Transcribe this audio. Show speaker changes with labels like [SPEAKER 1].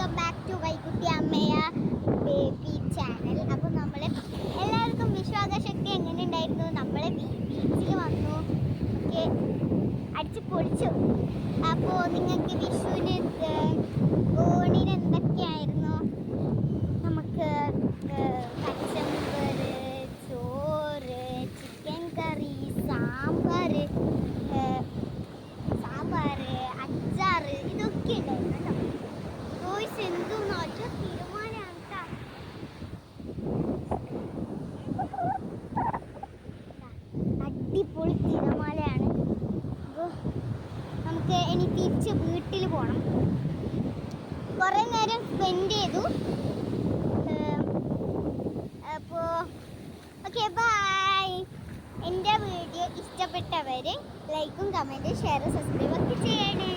[SPEAKER 1] Welcome back to വൈകുട്ടി അമ്മയ baby channel. അപ്പോൾ നമ്മൾ എല്ലാവർക്കും വിശ്വാസശക്തി എങ്ങനെ ഉണ്ടായിരുന്നു? നമ്മൾ ബീച്ചിൽ വന്നു, ഓക്കെ, അടിച്ച് പൊളിച്ചു. അപ്പോൾ നിങ്ങൾക്ക് വിഷുവിന് ഓണിന് എന്തൊക്കെയായിരുന്നു? നമുക്ക് കച്ചമ്പറ്, ചോറ്, ചിക്കൻ കറി, സാമ്പാർ, അച്ചാറ്, ഇതൊക്കെ ഉണ്ടായിരുന്നു കേട്ടോ. ബോയ്സ് എന്തും ഒറ്റ തീരുമാനമാണ് കേട്ടോ. അടിപൊളി തിരമാലയാണ്. അപ്പോൾ നമുക്ക് ഇനി തിരിച്ച് വീട്ടിൽ പോകണം. കുറേ നേരം സ്പെൻഡ് ചെയ്തു. അപ്പോൾ ഓക്കെ, ബൈ. എൻ്റെ വീഡിയോ ഇഷ്ടപ്പെട്ടവർ ലൈക്കും കമൻറ്റും ഷെയർ സബ്സ്ക്രൈബ് ഒക്കെ ചെയ്യണേ.